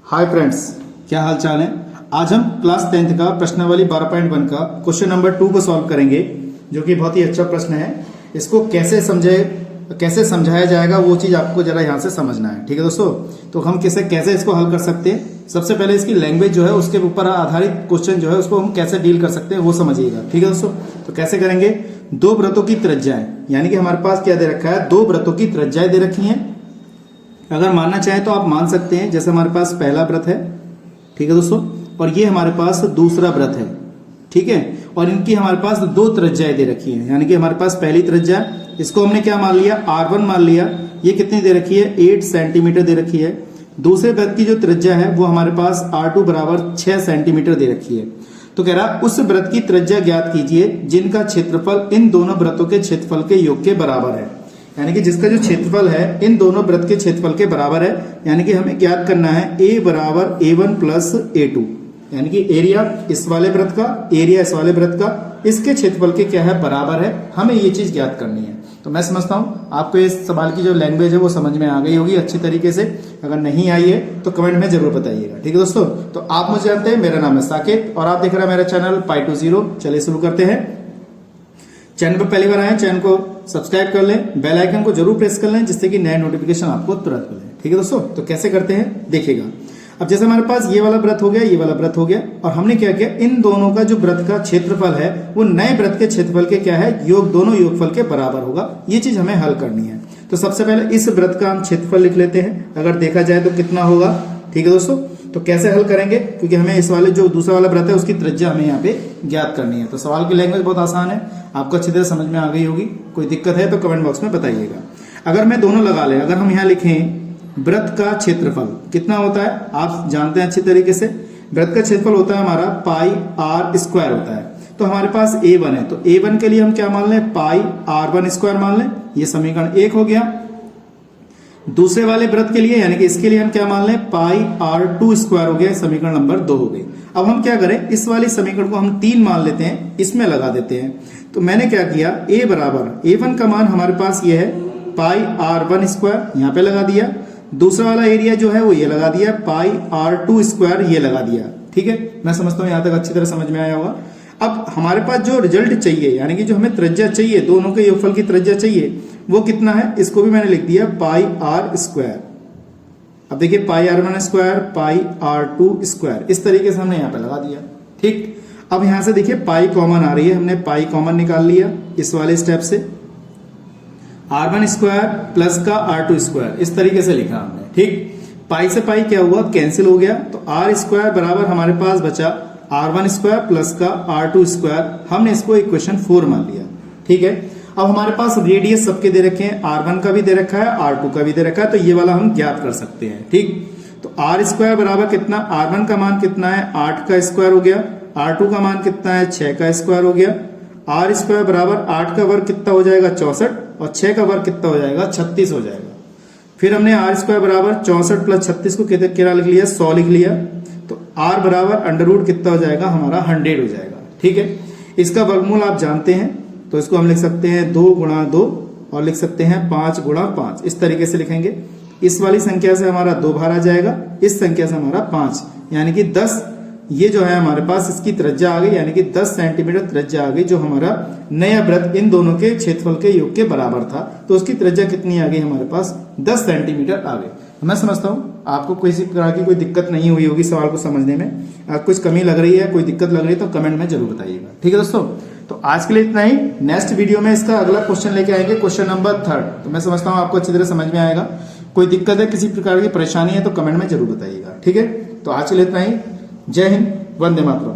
Hi friends, क्या हाल चाल है। आज हम क्लास 10th का प्रश्नावली 12.1 का क्वेश्चन नंबर 2 को सॉल्व करेंगे, जो कि बहुत ही अच्छा प्रश्न है। इसको कैसे समझाया जाएगा वो चीज आपको जरा यहाँ से समझना है। ठीक है दोस्तों, तो हम कैसे इसको हल कर सकते हैं। सबसे पहले इसकी लैंग्वेज जो है उसके ऊपर आधारित क्वेश्चन जो है उसको हम कैसे डील कर सकते हैं वो समझिएगा। ठीक है दोस्तों, तो कैसे करेंगे। दो वृत्तों की त्रिज्याएं, यानी कि हमारे पास क्या दे रखा है, दो वृत्तों की त्रिज्याएं दे रखी हैं। अगर मानना चाहे तो आप मान सकते हैं, जैसे हमारे पास पहला व्रत है, ठीक है दोस्तों, और ये हमारे पास दूसरा व्रत है। ठीक है, और इनकी हमारे पास दो त्रिज्याएं दे रखी हैं, यानी कि हमारे पास पहली त्रिज्या, इसको हमने क्या मान लिया, R1 मान लिया। ये कितनी दे रखी है, 8 सेंटीमीटर दे रखी है। दूसरे व्रत की जो त्रिज्या है वो हमारे पास R2 बराबर 6 सेंटीमीटर दे रखी है। तो कह रहा उस व्रत की त्रिज्या ज्ञात कीजिए जिनका क्षेत्रफल इन दोनों व्रतों के क्षेत्रफल के योग के बराबर है। यानी कि जिसका जो क्षेत्रफल है इन दोनों वृत्त के क्षेत्रफल के बराबर है। यानी कि हमें ज्ञात करना है A बराबर A1 प्लस A2, यानी कि एरिया इस वाले वृत्त का, एरिया इस वाले वृत्त का, इसके क्षेत्रफल के क्या है, बराबर है। हमें ये चीज ज्ञात करनी है। तो मैं समझता हूं आपको इस सवाल की जो लैंग्वेज है वो समझ में आ गई होगी अच्छी तरीके से। अगर नहीं आई है तो कमेंट में जरूर बताइएगा। ठीक है दोस्तों, तो आप मुझे जानते हैं, मेरा नाम है साकेत और आप देख रहे हैं मेरा चैनल Pi20। चलिए शुरू करते हैं। चैनल पर पहली बार आए, चैनल को सब्सक्राइब कर लें, बेल आइकन को जरूर प्रेस कर लें, जिससे कि नए नोटिफिकेशन आपको तुरंत मिले। ठीक है दोस्तों, तो कैसे करते हैं देखिएगा। अब जैसे हमारे पास ये वाला व्रत हो गया, ये वाला व्रत हो गया, और हमने क्या किया, इन दोनों का जो व्रत का क्षेत्रफल है वो नए व्रत के क्षेत्रफल के क्या है, योग, दोनों योगफल के बराबर होगा। ये चीज हमें हल करनी है। तो सबसे पहले इस व्रत का हम क्षेत्रफल लिख लेते हैं। अगर देखा जाए तो कितना होगा। ठीक है दोस्तों, तो कैसे हल करेंगे, क्योंकि हमें इस वाले जो दूसरा वाला व्रत है उसकी त्रिज्या हमें यहाँ पे ज्ञात करनी है। तो सवाल की लैंग्वेज बहुत आसान है, आपको अच्छी तरह समझ में आ गई होगी। कोई दिक्कत है तो कमेंट बॉक्स में बताइएगा। अगर मैं दोनों लगा ले, अगर हम यहाँ लिखें व्रत का क्षेत्रफल कितना होता है, आप जानते हैं अच्छी तरीके से। व्रत का क्षेत्रफल होता है हमारा पाई R स्क्वायर होता है। तो हमारे पास A1 है, तो A1 के लिए हम क्या मान लें, पाई R1 स्क्वायर मान लें। ये समीकरण 1 हो गया। दूसरे वाले व्रत के लिए, यानी कि इसके लिए हम क्या मान लें, पाई R2 स्क्वायर हो गया। समीकरण नंबर 2 हो गई। अब हम क्या करें, इस वाली समीकरण को हम 3 मान लेते हैं, इसमें लगा देते हैं। तो मैंने क्या किया, A बराबर A1 का मान हमारे पास ये है पाई R1 स्क्वायर, यहाँ पे लगा दिया। दूसरा वाला एरिया जो है वो ये लगा दिया, पाई R2 स्क्वायर, ये लगा दिया। ठीक है, मैं समझता हूँ यहाँ तक अच्छी तरह समझ में आया होगा। अब हमारे पास जो रिजल्ट चाहिए, यानी कि जो हमें त्रिज्या चाहिए, दोनों के योगफल की त्रिज्या चाहिए, वो कितना है, इसको भी मैंने लिख दिया पाई R स्क्वायर। अब देखिए पाई R1 स्क्वायर, पाई R2 स्क्वायर, इस तरीके से हमने यहाँ पे लगा दिया। ठीक, अब यहां से देखिए पाई कॉमन आ रही है, हमने पाई कॉमन निकाल लिया इस वाले स्टेप से। R1 स्क्वायर प्लस का R2 स्क्वायर, इस तरीके से लिखा हमने। ठीक, पाई से पाई क्या हुआ, कैंसिल हो गया। तो R स्क्वायर बराबर हमारे पास बचा R1 स्क्वायर प्लस का R2 स्क्वायर। हमने इसको इक्वेशन 4 मान लिया। ठीक है, अब हमारे पास रेडियस सबके दे रखे हैं, R1 का भी दे रखा है, R2 का भी दे रखा है, तो ये वाला हम ज्ञात कर सकते हैं। ठीक, तो R स्क्वायर बराबर कितना, R1 का मान कितना है, 8 का स्क्वायर हो गया। R2 का मान कितना है, 6 का स्क्वायर हो गया। R स्क्वायर बराबर 8 का वर्ग कितना हो जाएगा, 64, और 6 का वर्ग कितना हो जाएगा, 36 हो जाएगा। फिर हमने R स्क्वायर बराबर 64 प्लस 36 को क्या लिख लिया, 100 लिख लिया। तो R बराबर अंडर रूट कितना हो जाएगा, हमारा 100 हो जाएगा। ठीक है, इसका वर्गमूल आप जानते हैं, तो इसको हम लिख सकते हैं 2 गुणा 2, और लिख सकते हैं 5 गुणा 5। इस तरीके से लिखेंगे। इस वाली संख्या से हमारा 2 बाहर आ जाएगा, इस संख्या से हमारा 5, यानी कि 10। ये जो है हमारे पास इसकी त्रिज्या आ गई, यानी कि 10 सेंटीमीटर त्रिज्या आ गई, जो हमारा नया व्रत इन दोनों के क्षेत्रफल के योग के बराबर था। तो उसकी त्रिज्या कितनी आ गई, हमारे पास 10 सेंटीमीटर आ गई। मैं समझता हूं आपको किसी तरह की कोई दिक्कत नहीं हुई होगी सवाल को समझने में। अगर कुछ कमी लग रही है, कोई दिक्कत लग रही है, तो कमेंट में जरूर बताइएगा। ठीक है दोस्तों, तो आज के लिए इतना ही। नेक्स्ट वीडियो में इसका अगला क्वेश्चन लेके आएंगे, क्वेश्चन नंबर 3। तो मैं समझता हूँ आपको अच्छी तरह समझ में आएगा। कोई दिक्कत है, किसी प्रकार की परेशानी है, तो कमेंट में जरूर बताइएगा। ठीक है, तो आज के लिए इतना ही। जय हिंद, वंदे मातरम।